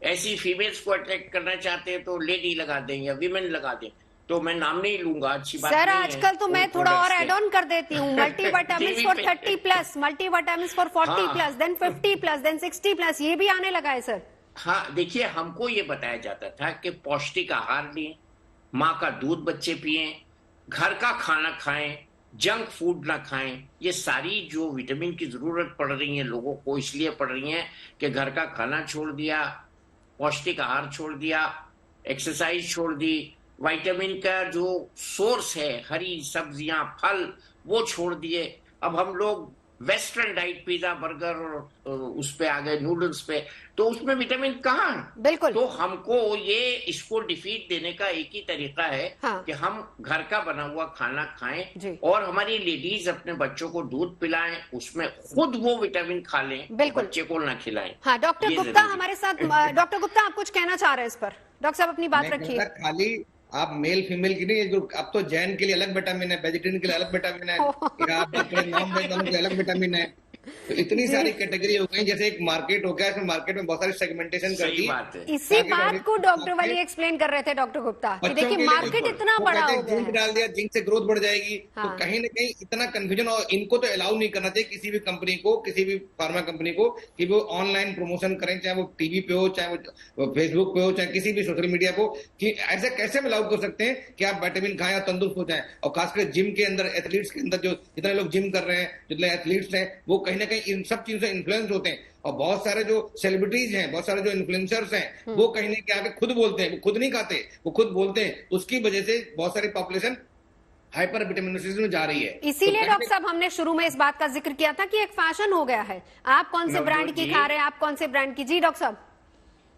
ऐसी फीमेल्स को अट्रैक्ट करना चाहते हैं तो लेडी लगा दें या विमेन लगा दें। तो मैं नाम नहीं लूंगा, अच्छी बात सर नहीं आजकल तो मैं थोड़ा और एड ऑन कर देती हूँ, multivitamins for 30+, multivitamins for 40+, then 50+, then 60+, ये भी आने लगा है सर। हाँ, देखिए, हमको ये बताया जाता था कि पौष्टिक आहार लें, माँ का दूध बच्चे पिएं, घर का खाना खाएं, जंक फूड ना खाएं। ये सारी जो विटामिन की जरूरत पड़ रही है लोगों को, इसलिए पड़ रही है कि घर का खाना छोड़ दिया, पौष्टिक आहार छोड़ दिया, एक्सरसाइज छोड़ दी, विटामिन का जो सोर्स है हरी सब्जियां, फल, वो छोड़ दिए। अब हम लोग वेस्टर्न डाइट, पिज्जा बर्गर और उस पे आ गए, नूडल्स पे, तो उसमें विटामिन कहाँ है? बिल्कुल। तो हमको ये इसको डिफीट देने का एक ही तरीका है, हाँ, कि हम घर का बना हुआ खाना खाएं और हमारी लेडीज अपने बच्चों को दूध पिलाएं, उसमें खुद वो विटामिन खा लें, बच्चे को ना खिलाएं। हाँ, डॉक्टर गुप्ता हमारे साथ। डॉक्टर गुप्ता, आप कुछ कहना चाह रहे हैं इस पर? डॉक्टर साहब अपनी बात रखिए। खाली आप मेल फीमेल की नहीं, जो अब तो जैन के लिए अलग विटामिन है, वेजिटेरियन के लिए अलग विटामिन है, या अपने नॉन वेज वालों के लिए अलग विटामिन है। तो इतनी सारी कैटेगरी हो गई, जैसे एक मार्केट हो गया, इसमें मार्केट में बहुत सारी सेगमेंटेशन कर दी। इसी बात को डॉक्टर वाली एक्सप्लेन कर रहे थे डॉक्टर गुप्ता, कि देखिए मार्केट इतना बड़ा हो गया है, डाल दिया, जिंक से ग्रोथ बढ़ जाएगी। तो कहीं ना कहीं इतना कंफ्यूजन, और इनको तो अलाउ नहीं करना चाहिए किसी भी कंपनी को, किसी भी फार्मा कंपनी को, कि वो ऑनलाइन प्रमोशन करें, चाहे वो टीवी पे हो, चाहे वो फेसबुक पे हो, चाहे किसी भी सोशल मीडिया को, कि ऐसा कैसे अलाउ कर सकते हैं कि आप विटामिन खाएं और तंदुरुस्त हो जाएं। और खासकर जिम के अंदर, एथलीट्स के अंदर, जो जितने लोग जिम कर रहे हैं, जितने एथलीट्स हैं, वो कहीं ना कहीं इन सब चीजों से इन्फ्लुएंस होते हैं। और बहुत सारे जो सेलिब्रिटीज हैं, बहुत सारे जो इन्फ्लुएंसर्स हैं, वो कहीं ना कहीं आके खुद बोलते हैं, वो खुद नहीं खाते, वो खुद बोलते हैं, उसकी वजह से बहुत सारी पॉपुलेशन हाइपर विटामिनोसिस में जा रही है। इसीलिए तो डॉक्टर साहब हमने शुरू में इस बात का जिक्र किया था कि एक फैशन हो गया है, आप कौन से ब्रांड की खा रहे हैं, आप कौन से ब्रांड की। जी डॉक्टर साहब।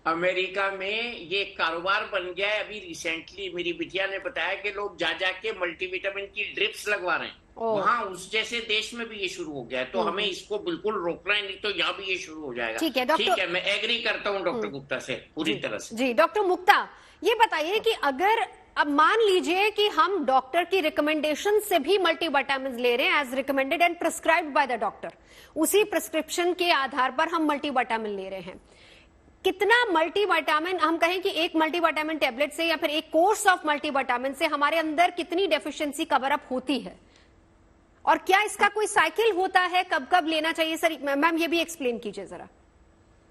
अमेरिका में ये कारोबार बन गया है। अभी रिसेंटली मेरी बिटिया ने बताया कि लोग जा जाके मल्टीविटामिन की ड्रिप्स लगवा रहे हैं, वहाँ उस जैसे देश में भी ये शुरू हो गया है, तो हमें इसको बिल्कुल रोकना है, नहीं तो यहाँ भी ये शुरू हो जाएगा। ठीक है डॉक्टर, ठीक है, मैं एग्री करता हूँ डॉक्टर गुप्ता से पूरी तरह से। जी डॉक्टर मुक्ता, ये बताइए कि अगर अब मान लीजिए कि हम डॉक्टर की रिकमेंडेशन से भी मल्टीविटामिन ले रहे हैं as recommended and prescribed by the doctor, उसी प्रिस्क्रिप्शन के आधार पर हम मल्टीविटामिन ले रहे हैं, कितना मल्टीविटामिन, हम कहें कि एक मल्टीविटामिन टैबलेट से या फिर एक कोर्स ऑफ मल्टीविटामिन से हमारे अंदर कितनी डेफिशिएंसी कवर अप होती है, और क्या इसका कोई साइकिल होता है, कब कब लेना चाहिए? सर मैम ये भी एक्सप्लेन कीजिए जरा।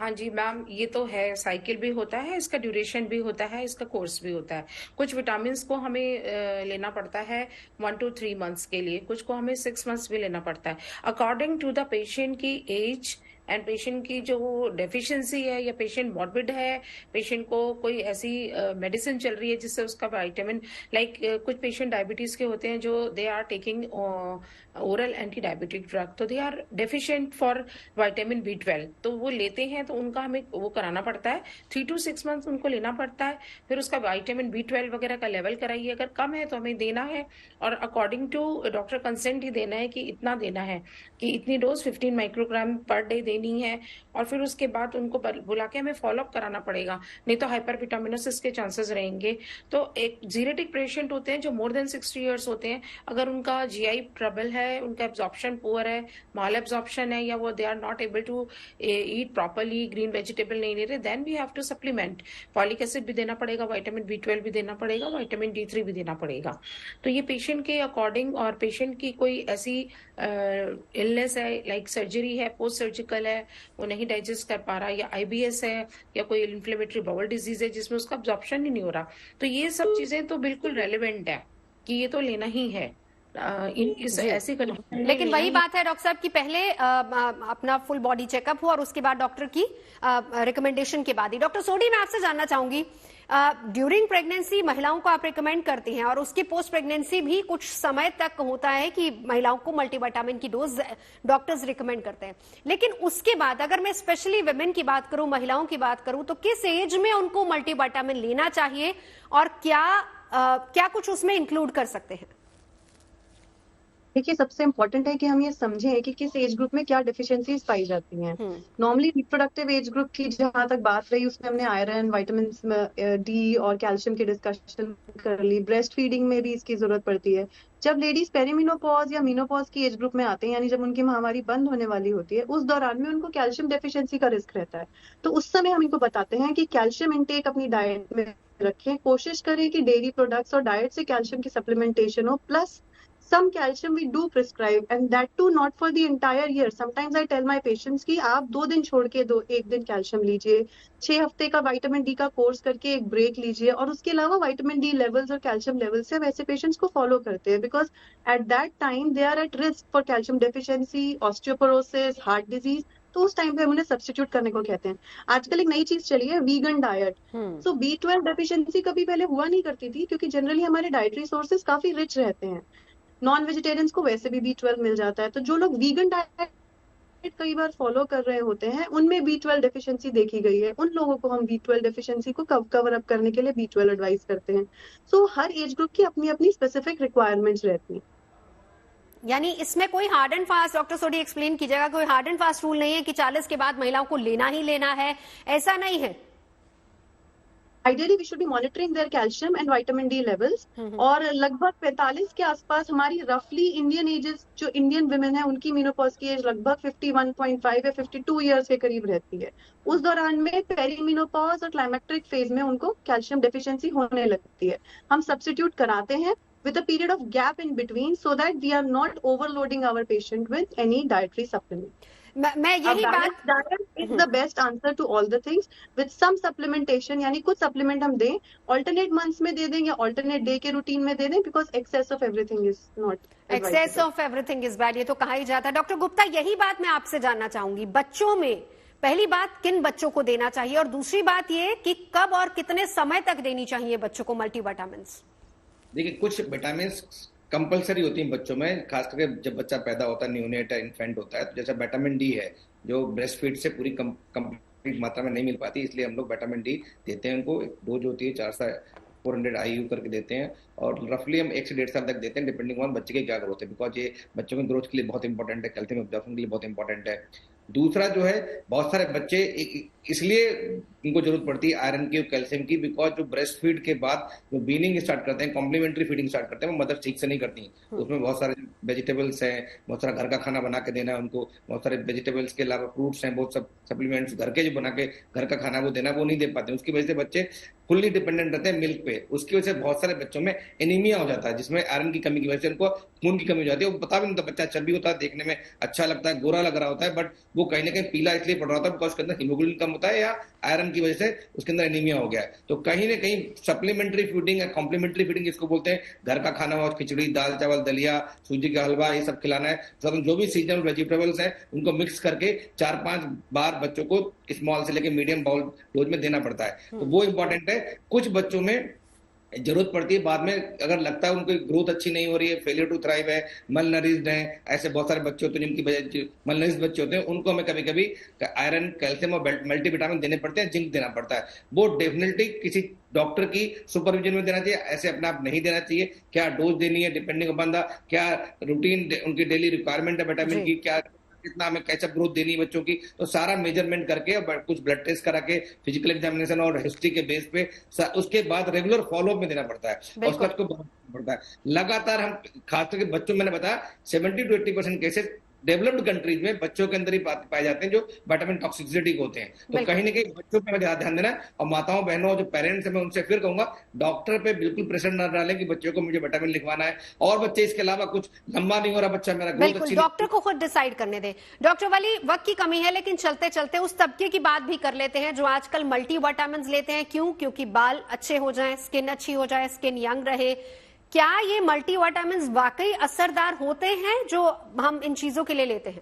हाँ जी मैम, ये तो है, साइकिल भी होता है, इसका ड्यूरेशन भी होता है, इसका कोर्स भी होता है। कुछ विटामिन को हमें लेना पड़ता है 1 to 3 मंथ्स के लिए, कुछ को हमें 6 मंथ्स भी लेना पड़ता है, अकॉर्डिंग टू द पेशेंट की एज एंड पेशेंट की जो डेफिशिएंसी है, या पेशेंट मॉर्बिड है, पेशेंट को कोई ऐसी मेडिसिन चल रही है जिससे उसका विटामिन, लाइक कुछ पेशेंट डायबिटीज के होते हैं जो they are taking oral anti diabetic drug, तो they are deficient for vitamin B12, तो वो लेते हैं, तो उनका हमें वो कराना पड़ता है, 3 to 6 मंथ्स उनको लेना पड़ता है, फिर उसका विटामिन B12 वगैरह का लेवल कराइए, अगर कम है तो हमें देना है, और अकॉर्डिंग टू डॉक्टर कंसेंट ही देना है कि इतना देना है, कि इतनी डोज 15 माइक्रोग्राम पर डे देनी है, और फिर उसके बाद उनको बुला के हमें फॉलोअप कराना पड़ेगा, नहीं तो हाइपरविटामिनोसिस के चांसेस रहेंगे। तो एक जीरेटिक पेशेंट होते हैं जो मोर देन 60 इयर्स होते हैं, अगर उनका GI ट्रबल है, उनका एब्जॉर्प्शन पुअर है, माल एब्जॉर्प्शन है, या वो they are not able to eat properly, green vegetable नहीं ले रहे, then we have to supplement, folic acid भी देना पड़ेगा, विटामिन B12 भी देना पड़ेगा, विटामिन D3 भी देना पड़ेगा। तो ये पेशेंट के अकॉर्डिंग, और पेशेंट की कोई ऐसी इलनेस है, लाइक सर्जरी है, पोस्ट सर्जिकल है, वो नहीं डाइजेस्ट कर पा रहा, या IBS है, या कोई इन्फ्लेमेटरी बाउल डिजीज है जिसमें उसका अब्जॉर्प्शन ही नहीं हो रहा, तो ये सब चीजें तो बिल्कुल रेलेवेंट है कि ये तो लेना ही है इस ऐसी कंडीशन। लेकिन वही बात है डॉक्टर साहब कि पहले अपना फुल बॉडी चेकअप हो और उसके बाद डॉक्टर की रिकमेंडेशन के बाद ही। डॉक्टर सोडी, मैं आपसे जानना चाहूंगी, ड्यूरिंग प्रेगनेंसी महिलाओं को आप रिकमेंड करती हैं, और उसके पोस्ट प्रेगनेंसी भी कुछ समय तक होता है कि महिलाओं को मल्टीविटामिन की डोज डॉक्टर्स रिकमेंड करते हैं, लेकिन उसके बाद अगर मैं स्पेशली विमेन की बात करूं, महिलाओं की बात करूं, तो किस एज में उनको मल्टीविटामिन लेना चाहिए, और क्या कुछ उसमें इंक्लूड कर सकते हैं? देखिए, सबसे इम्पोर्टेंट है कि हम ये समझें कि किस एज ग्रुप में क्या डेफिशिएंसीज पाई जाती हैं। नॉर्मली रिप्रोडक्टिव एज ग्रुप की जहां तक बात रही, उसमें हमने आयरन, विटामिन D और कैल्शियम की डिस्कशन कर ली। ब्रेस्ट फीडिंग में भी इसकी जरूरत पड़ती है। जब लेडीज पेरीमिनोपॉज या मीनोपॉज की एज ग्रुप में आते हैं, यानी जब उनकी महामारी बंद होने वाली होती है, उस दौरान में उनको कैल्शियम डेफिशिएंसी का रिस्क रहता है। तो उस समय हम इनको बताते हैं कि कैल्शियम इंटेक अपनी डाइट में रखें, कोशिश करें कि डेयरी प्रोडक्ट्स और डाइट से कैल्शियम की सप्लीमेंटेशन हो, plus some calcium we do prescribe, and that too not for the entire year. Sometimes I tell my patients कि आप 2 दिन छोड़ के 1 दिन कैल्शियम लीजिए, 6 हफ्ते का विटामिन D का कोर्स करके एक ब्रेक लीजिए, और उसके अलावा विटामिन D लेवल्स और कैल्शियम लेवल्स से वैसे पेशेंट्स को फॉलो करते हैं, because at that time they are at risk for calcium deficiency, osteoporosis, heart disease. तो उस टाइम पे हम उन्हें सब्स्टिट्यूट करने को कहते हैं। आजकल एक नई चीज चली है, वीगन डाइट। सो B12 डेफिशिएंसी कभी पहले हुआ नहीं करती थी, क्योंकि जनरली हमारे डाइटरी सोर्सेज काफी रिच रहते हैं। नॉन वेजिटेरियंस को वैसे भी B12 मिल जाता है। तो जो लोग वीगन डाइट कई बार फॉलो कर रहे होते हैं, उनमें B12 डेफिशिएंसी देखी गई है। उन लोगों को हम B12 डेफिशिएंसी को कवर अप करने के लिए B12 एडवाइस करते हैं। सो हर एज ग्रुप की अपनी अपनी स्पेसिफिक रिक्वायरमेंट्स रहती हैं। यानी इसमें कोई hard and fast, doctor Sodhi explain कीजिएगा, कोई हार्ड एंड फास्ट रूल नहीं है कि 40 के बाद महिलाओं को लेना ही लेना है, ऐसा नहीं है। Ideally, we should be monitoring their calcium and vitamin D levels. और लगभग 45 के आसपास हमारी रफली इंडियन एजेस, जो इंडियन विमेन है, उनकी मीनोपॉज की एज लगभग 51.5 या 52 इयर्स के करीब रहती है। उस दौरान में पेरीमिनोपॉज और क्लाइमेक्ट्रिक फेज में उनको कैल्शियम डेफिशिएंसी होने लगती है। हम सब्स्टिट्यूट कराते हैं with a period of gap in between, so that we are not overloading our patient with any dietary supplement. मैं यही बात, diet is the best answer to all the things with some supplementation, यानी कुछ supplement हम दें, alternate months में दे दें या ऑल्टरनेट डे के रूटीन में दे दें, because excess of everything is not, excess of everything is bad, ये तो कहा ही जाता है। डॉक्टर गुप्ता, यही बात मैं आपसे जानना चाहूंगी, बच्चों में पहली बात किन बच्चों को देना चाहिए, और दूसरी बात ये कि कब और कितने समय तक देनी चाहिए बच्चों को मल्टीविटामिन? देखिए, कुछ विटामिन कंपलसरी होती हैं बच्चों में, खास करके जब बच्चा पैदा होता है, न्यूनेट है, इन्फेंट होता है। तो जैसे विटामिन D है, जो ब्रेस्ट फीड से पूरी कंप्लीट मात्रा में नहीं मिल पाती, इसलिए हम लोग विटामिन D देते हैं। उनको एक डोज होती है 4 से 400 IU करके देते हैं और रफली हम 1 से 1.5 साल तक देते हैं, डिपेंडिंग ऑन बच्चे की क्या ग्रोथ है, बिकॉज ये बच्चों की ग्रोथ के लिए बहुत इंपॉर्टेंट है, कैल्शियम एब्जॉर्प्शन के लिए बहुत इंपॉर्टेंट है। दूसरा जो है, बहुत सारे बच्चे इसलिए उनको जरूरत पड़ती है आयरन की और कैल्शियम की, बिकॉज जो ब्रेस्ट फीड के बाद जो वीनिंग स्टार्ट करते हैं, कॉम्प्लीमेंट्री फीडिंग स्टार्ट करते हैं, वो मदर ठीक से नहीं करती। उसमें बहुत सारे वेजिटेबल्स हैं, बहुत सारा घर का खाना बना के देना है उनको, बहुत सारे वेजिटेबल्स के अलावा फ्रूट्स हैं, बहुत सब सप्लीमेंट्स घर के जो बना के घर का खाना वो देना, वो नहीं दे पाते। उसकी वजह से बच्चे फुल्ली डिपेंडेंट रहते हैं मिल्क पे। उसकी वजह से बहुत सारे बच्चों में एनीमिया हो जाता है, जिसमें आयरन की कमी की वजह से उनको खून की कमी हो जाती है। वो पता भी नहीं होता, बच्चा चर्बी होता है, देखने में अच्छा लगता है, गोरा लग रहा होता है, बट वो कहीं ना कहीं पीला इसलिए पड़ रहा होता है बिकॉज उसके अंदर हीमोग्लोबिन कम होता है या आयरन की वजह से उसके अंदर एनीमिया हो गया है। तो कहीं ना कहीं सप्लीमेंट्री फीडिंग या कॉम्प्लीमेंट्री फीडिंग जिसको बोलते हैं, घर का खाना हो, खिचड़ी, दाल चावल, दलिया, सूजी का हलवा, ये सब खिलाना है। तो जो भी सीजनल वेजिटेबल्स हैं उनको मिक्स करके 4-5 बार बच्चों को स्मॉल से लेके मीडियम बाउल डोज में देना पड़ता है। तो वो इंपॉर्टेंट है। कुछ बच्चों में जरूरत पड़ती है बाद में, अगर लगता है उनकी ग्रोथ अच्छी नहीं हो रही है, फेलियर टू थ्राइव है, मलनरिश्ड है, ऐसे बहुत सारे बच्चे होते हैं जिनकी वजह मलनरिश्ड बच्चे होते हैं, उनको हमें कभी कभी आयरन, कैल्शियम और मल्टीविटामिन देने पड़ते हैं, जिंक देना पड़ता है। वो डेफिनेटली किसी डॉक्टर की सुपरविजन में देना चाहिए, ऐसे अपने आप नहीं देना चाहिए। क्या डोज देनी है डिपेंडिंग अपॉन द, क्या रूटीन उनकी डेली रिक्वायरमेंट है विटामिन की, क्या कितना हमें कैचअप ग्रोथ देनी है बच्चों की, तो सारा मेजरमेंट करके और कुछ ब्लड टेस्ट करा के, फिजिकल एग्जामिनेशन और हिस्ट्री के बेस पे, उसके बाद रेगुलर फॉलोअप में देना पड़ता है और उसका को पड़ता है लगातार। हम खास करके बच्चों में, मैंने बताया 70 to 80% केसेस डेवलप्ड कंट्रीज में बच्चों के अंदर ही पाए जाते हैं जो विटामिन टॉक्सिसिटी के होते हैं। तो कहीं ना कहीं बच्चों पे ध्यान देना है। और माताओं बहनों जो पेरेंट्स हैं, मैं उनसे फिर कहूंगा, डॉक्टर पे बिल्कुल प्रेशर न डालें कि बच्चों को मुझे विटामिन लिखवाना है, और बच्चे इसके अलावा कुछ लंबा नहीं हो रहा बच्चा मेरा, बिल्कुल डॉक्टर को खुद डिसाइड करने दे। डॉक्टर वाली, वक्त की कमी है, लेकिन चलते चलते उस तबके की बात भी कर लेते हैं जो आजकल मल्टी विटामिन लेते हैं। क्यों? क्योंकि बाल अच्छे हो जाए, स्किन अच्छी हो जाए, स्किन यंग रहे। क्या ये मल्टी विटामिन वाकई असरदार होते हैं जो हम इन चीजों के लिए लेते हैं?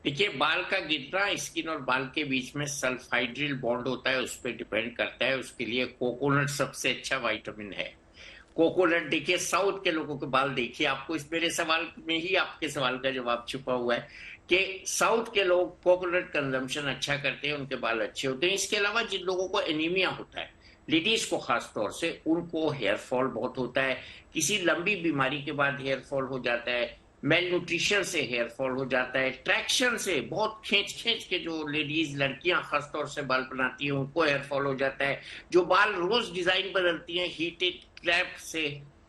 देखिए, बाल का गिरना स्किन और बाल के बीच में सल्फाइड्रिल बॉन्ड होता है, उस पर डिपेंड करता है। उसके लिए कोकोनट सबसे अच्छा विटामिन है। कोकोनट देखिए, साउथ के लोगों के बाल देखिए, आपको इस मेरे सवाल में ही आपके सवाल का जवाब छुपा हुआ है कि साउथ के लोग कोकोनट कंजम्पशन अच्छा करते हैं, उनके बाल अच्छे होते हैं। इसके अलावा जिन लोगों को एनीमिया होता है, लेडीज को खास तौर से, उनको हेयर फॉल बहुत होता है, किसी लंबी बीमारी के बाद हेयर फॉल हो जाता है, मेल न्यूट्रिशन से हेयर फॉल हो जाता है, ट्रैक्शन से बहुत खींच के जो लेडीज, लड़कियां खास तौर से बाल बनाती हैं, उनको हेयर फॉल हो जाता है। जो बाल रोज डिजाइन बदलती हैं हीटेड क्लैप से,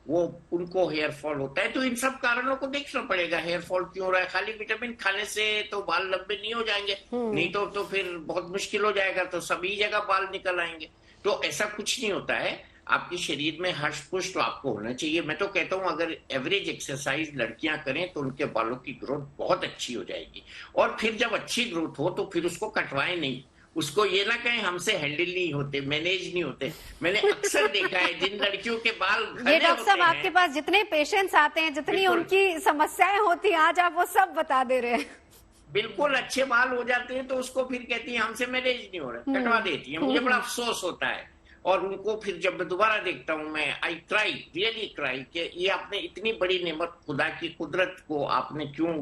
वो उनको हेयर फॉल होता है। तो इन सब कारणों को देखना पड़ेगा, हेयर फॉल क्यों हो रहा है। खाली विटामिन खाने से तो बाल लंबे नहीं हो जाएंगे, नहीं तो फिर बहुत मुश्किल हो जाएगा, तो सभी जगह बाल निकल आएंगे। तो ऐसा कुछ नहीं होता है। आपके शरीर में हष्ट पुष्ट तो आपको होना चाहिए। मैं तो कहता हूं, अगर एवरेज एक्सरसाइज लड़कियां करें तो उनके बालों की ग्रोथ बहुत अच्छी हो जाएगी। और फिर जब अच्छी ग्रोथ हो तो फिर उसको कटवाएं नहीं, उसको ये ना कहें हमसे हैंडल नहीं होते, मैनेज नहीं होते। मैंने अक्सर देखा है जिन लड़कियों के बाल ये डॉक्टर साहब, आपके पास जितने पेशेंट्स आते हैं, जितनी उनकी समस्याएं होती हैं, आज आप वो सब बता दे रहे हैं। बिल्कुल अच्छे बाल हो जाते हैं तो उसको फिर कहती है हमसे मैनेज नहीं हो रहा, कटवा देती है। मुझे बड़ा अफसोस होता है। और उनको फिर जब मैं दोबारा देखता हूं, मैं आई क्राई, रियली क्राई, कि ये आपने इतनी बड़ी नेमत, खुदा की कुदरत को आपने क्यों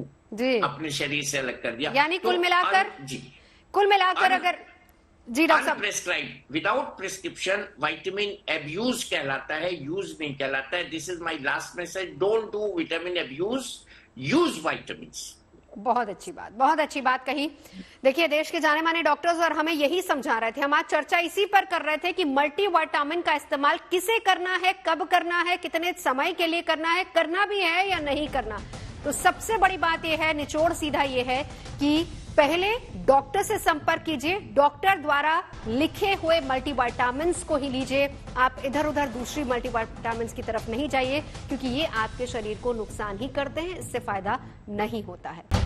अपने शरीर से अलग कर दिया। यानी कुल मिलाकर अगर जी डॉक्टर साहब, prescribe without prescription vitamin abuse कहलाता है, यूज नहीं कहलाता है। This is my last message, don't do vitamin abuse, use vitamins. बहुत अच्छी बात कही। देखिए, देश के जाने माने डॉक्टर्स और हमें यही समझा रहे थे, हम आज चर्चा इसी पर कर रहे थे कि मल्टी विटामिन का इस्तेमाल किसे करना है, कब करना है, कितने समय के लिए करना है, करना भी है या नहीं करना। तो सबसे बड़ी बात यह है, निचोड़ सीधा ये है कि पहले डॉक्टर से संपर्क कीजिए, डॉक्टर द्वारा लिखे हुए मल्टीविटामिन को ही लीजिए। आप इधर उधर दूसरी मल्टीविटामिन की तरफ नहीं जाइए, क्योंकि ये आपके शरीर को नुकसान ही करते हैं, इससे फायदा नहीं होता है।